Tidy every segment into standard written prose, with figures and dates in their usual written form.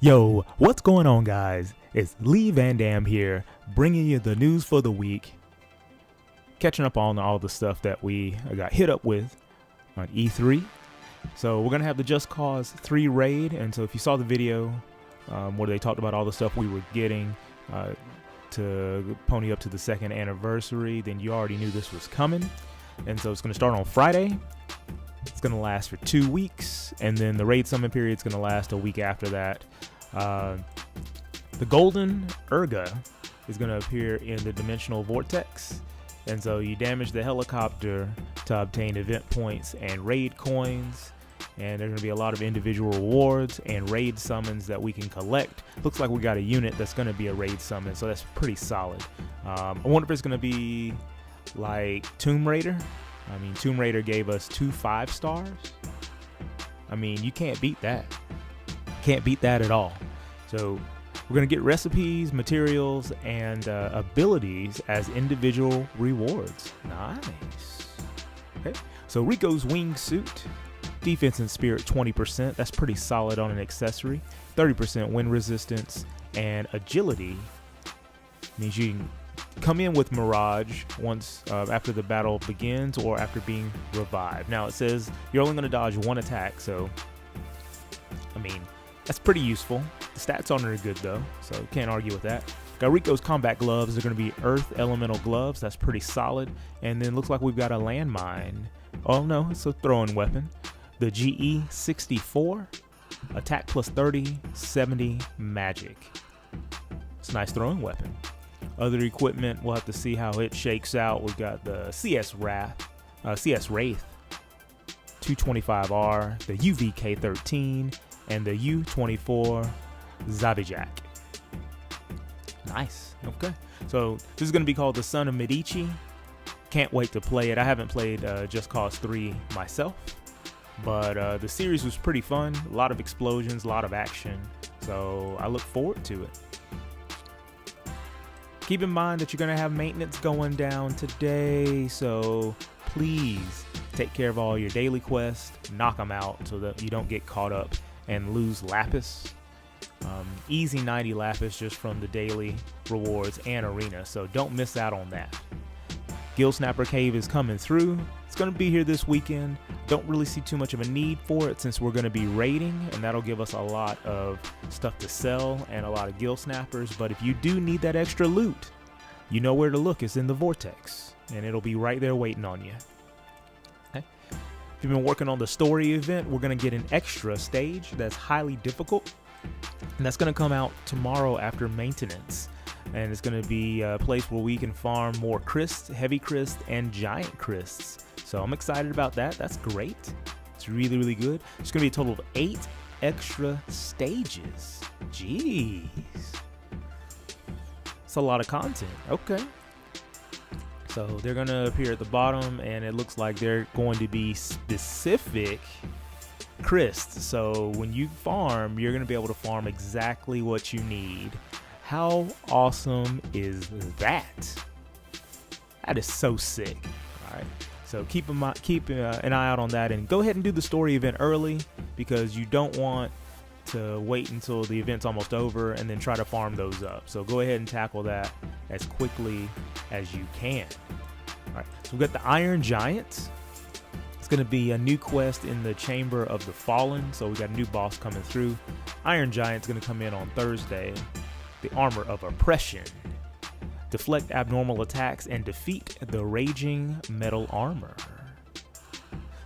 Yo, what's going on, guys? It's Lee Van Dam here, bringing you the news for the week, catching up on all the stuff that we got hit up with on E3. So we're going to have the Just Cause 3 raid, and so if you saw the video where they talked about all the stuff we were getting to pony up to the second anniversary, then you already knew this was coming. And so it's going to start on Friday. It's going to last for 2 weeks, and then the raid summon period is going to last a week after that. The golden Urga is going to appear in the dimensional vortex, and so you damage the helicopter to obtain event points and raid coins, and there's going to be a lot of individual rewards and raid summons that we can collect. Looks like we got a unit that's going to be a raid summon, so that's pretty solid. I wonder if it's going to be like Tomb Raider. I mean, Tomb Raider gave us 2 5-stars. I mean, you can't beat that. Can't beat that at all. So we're going to get recipes, materials, and abilities as individual rewards. Nice. Okay. So Rico's wingsuit, defense and spirit 20%. That's pretty solid on an accessory. 30% wind resistance, and agility means you can come in with Mirage once after the battle begins or after being revived. Now it says you're only going to dodge 1 attack, so I mean, that's pretty useful. The stats on it are good though, so can't argue with that. Got Rico's combat gloves. They're going to be earth elemental gloves. That's pretty solid. And then looks like we've got a landmine. Oh no, it's a throwing weapon. The GE64, attack plus 30, 70 magic. It's a nice throwing weapon. Other equipment, we'll have to see how it shakes out. We've got the CS Wraith 225R, the UVK13, and the U24 Zabijak. Nice. Okay. So this is going to be called the Son of Medici. Can't wait to play it. I haven't played Just Cause 3 myself, but the series was pretty fun. A lot of explosions, a lot of action. So I look forward to it. Keep in mind that you're going to have maintenance going down today, so please take care of all your daily quests, knock them out so that you don't get caught up and lose Lapis. Easy 90 Lapis just from the daily rewards and arena, so don't miss out on that. Gill Snapper Cave is coming through. It's going to be here this weekend. Don't really see too much of a need for it since we're going to be raiding, and that'll give us a lot of stuff to sell and a lot of Gill Snappers. But if you do need that extra loot, you know where to look. It's in the Vortex, and it'll be right there waiting on you. Okay. If you've been working on the story event, we're going to get an extra stage that's highly difficult, and that's going to come out tomorrow after maintenance. And it's going to be a place where we can farm more Crysts, heavy Crysts, and giant Crysts. So I'm excited about that. That's great. It's really, really good. It's going to be a total of 8 extra stages. Jeez. It's a lot of content. Okay. So they're going to appear at the bottom, and it looks like they're going to be specific Crysts. So when you farm, you're going to be able to farm exactly what you need. How awesome is that? That is so sick. All right. So keep an eye out on that, and go ahead and do the story event early because you don't want to wait until the event's almost over and then try to farm those up. So go ahead and tackle that as quickly as you can. All right. So we've got the Iron Giant. It's going to be a new quest in the Chamber of the Fallen. So we got a new boss coming through. Iron Giant's going to come in on Thursday. The Armor of Oppression. Deflect abnormal attacks and defeat the Raging Metal Armor.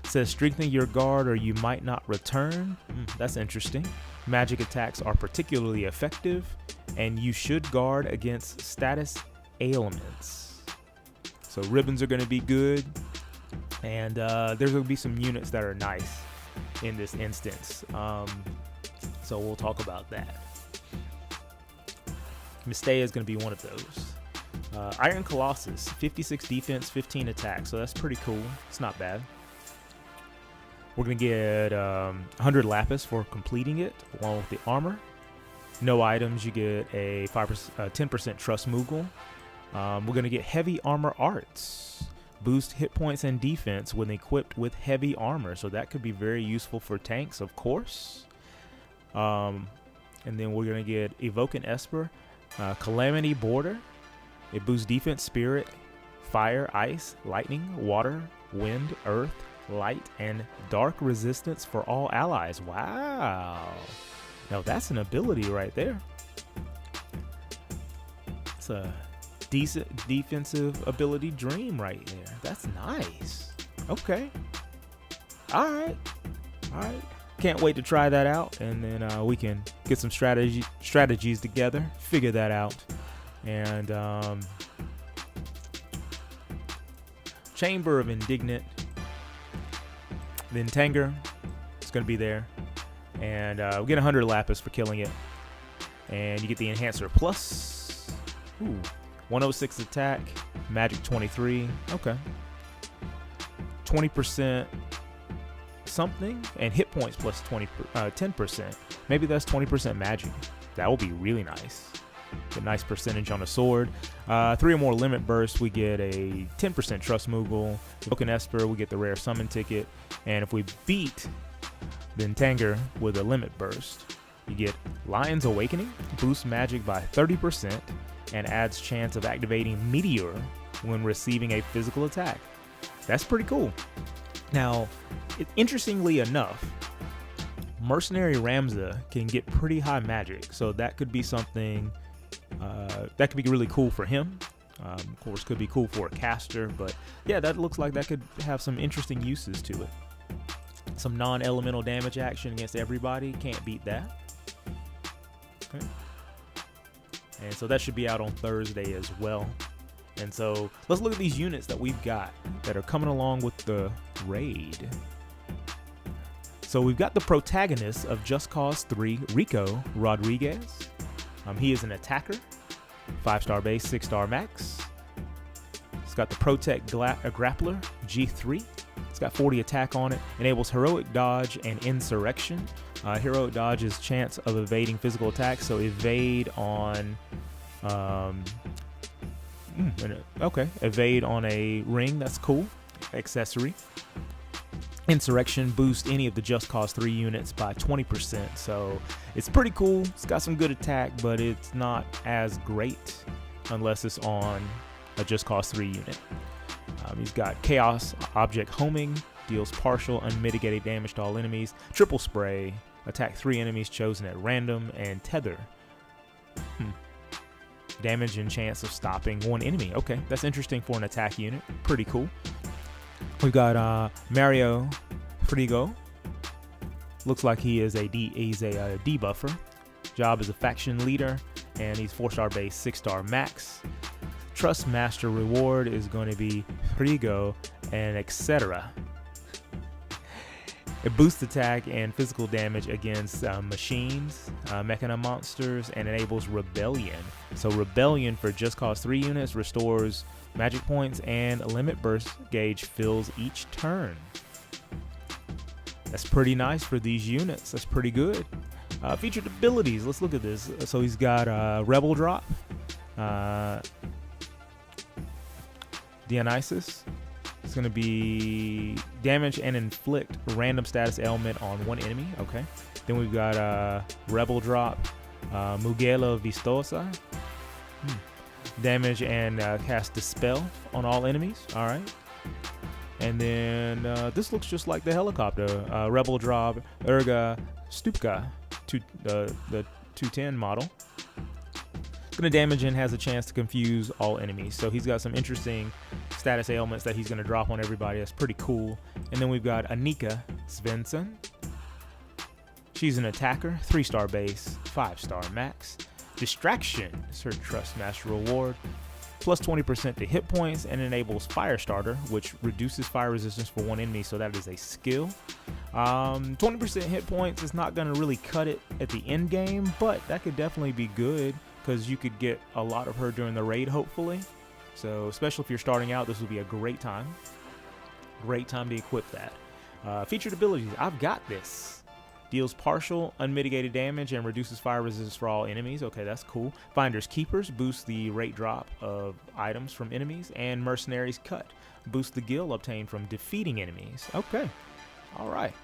Says strengthen your guard or you might not return. That's interesting. Magic attacks are particularly effective, and you should guard against status ailments. So ribbons are going to be good, and there's going to be some units that are nice in this instance. So we'll talk about that. Mistaya is going to be one of those. Iron Colossus, 56 defense, 15 attack, so that's pretty cool. It's not bad. We're going to get 100 Lapis for completing it, along with the armor. No items, you get a 10% Trust Moogle. We're going to get Heavy Armor Arts. Boost hit points and defense when equipped with heavy armor, so that could be very useful for tanks, of course. And then we're going to get Evoking Esper, Calamity Border. It boosts defense, spirit, fire, ice, lightning, water, wind, earth, light, and dark resistance for all allies. Wow. Now that's an ability right there. It's a decent defensive ability dream right there. That's nice. Okay. All right. Can't wait to try that out, and then we can get some strategies together, figure that out. And Chamber of Indignant. Then Tanger is going to be there. And we get 100 Lapis for killing it. And you get the Enhancer Plus. Ooh, 106 attack, Magic 23. Okay. 20% something, and hit points plus 10%. Maybe that's 20% magic. That will be really nice. A nice percentage on a sword. 3 or more limit bursts, we get a 10% trust Moogle. Evoking Esper, we get the rare summon ticket. And if we beat then Tanger with a limit burst, you get Lion's Awakening, boosts magic by 30%, and adds chance of activating Meteor when receiving a physical attack. That's pretty cool. Now, interestingly enough, Mercenary Ramza can get pretty high magic, so that could be something that could be really cool for him. Of course, could be cool for a caster, but yeah, that looks like that could have some interesting uses to it. Some non-elemental damage action against everybody, can't beat that. Okay. And so that should be out on Thursday as well. And so let's look at these units that we've got that are coming along with the raid. So we've got the protagonist of Just Cause 3, Rico Rodriguez. He is an attacker, 5-star base, 6-star max. It's got the Protect Grappler, G3. It's got 40 attack on it. Enables Heroic Dodge and Insurrection. Heroic Dodge is chance of evading physical attacks, so evade on... evade on a ring, that's cool. Accessory. Insurrection boosts any of the Just Cause 3 units by 20%, so it's pretty cool. It's got some good attack, but it's not as great unless it's on a Just Cause 3 unit. He's got Chaos Object Homing, deals partial unmitigated damage to all enemies, Triple Spray, attack 3 enemies chosen at random, and Tether. Damage and chance of stopping 1 enemy. Okay, that's interesting for an attack unit. Pretty cool. We've got Mario Frigo. Looks like he's a debuffer. Job as a faction leader, and he's 4-star base, 6-star max. Trust Master reward is going to be Frigo and etc. It boosts attack and physical damage against machines, mechana monsters, and enables Rebellion. So Rebellion for Just Cause 3 units restores magic points, and a limit burst gauge fills each turn. That's pretty nice for these units. That's pretty good. Featured abilities. Let's look at this. So he's got Rebel Drop, Dionysus. It's going to be damage and inflict random status ailment on 1 enemy. Okay. Then we've got Rebel Drop, Mugello Vistosa. Damage and cast Dispel on all enemies. All right. And then this looks just like the helicopter. Rebel Drop, Erga Stupka, the 210 model. It's going to damage and has a chance to confuse all enemies. So he's got some interesting status ailments that he's going to drop on everybody. That's pretty cool. And then we've got Annika Svensson. She's an attacker, 3-star base, 5-star max. Distraction is her Trust Master reward, plus 20% to hit points, and enables Firestarter, which reduces fire resistance for 1 enemy, so that is a skill. 20% hit points is not going to really cut it at the end game, but that could definitely be good because you could get a lot of her during the raid, hopefully. So especially if you're starting out, this would be a great time. Great time to equip that. Featured abilities, I've got this. Deals partial unmitigated damage and reduces fire resistance for all enemies. Okay, that's cool. Finders Keepers boosts the rate drop of items from enemies. And Mercenaries Cut boosts the gil obtained from defeating enemies. Okay, all right.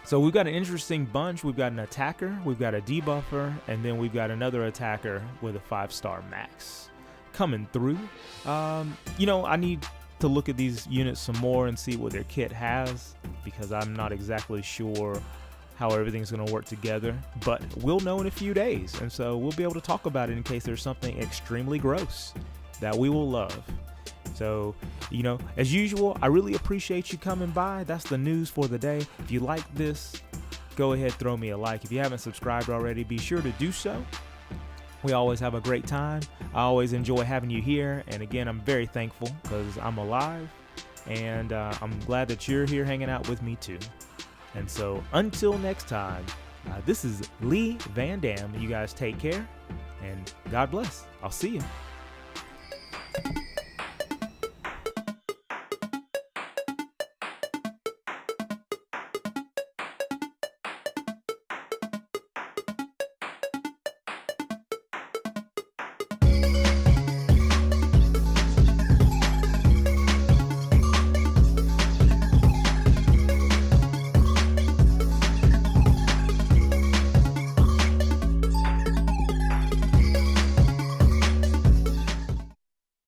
So we've got an interesting bunch. We've got an attacker, we've got a debuffer, and then we've got another attacker with a 5-star max coming through. I need to look at these units some more and see what their kit has, because I'm not exactly sure how everything's going to work together, but we'll know in a few days, and so we'll be able to talk about it in case there's something extremely gross that we will love. So, as usual, I really appreciate you coming by. That's the news for the day. If you like this, go ahead, throw me a like. If you haven't subscribed already, be sure to do so. We always have a great time. I always enjoy having you here. And again, I'm very thankful because I'm alive. And I'm glad that you're here hanging out with me too. And so until next time, this is Lee Van Dam. You guys take care and God bless. I'll see you.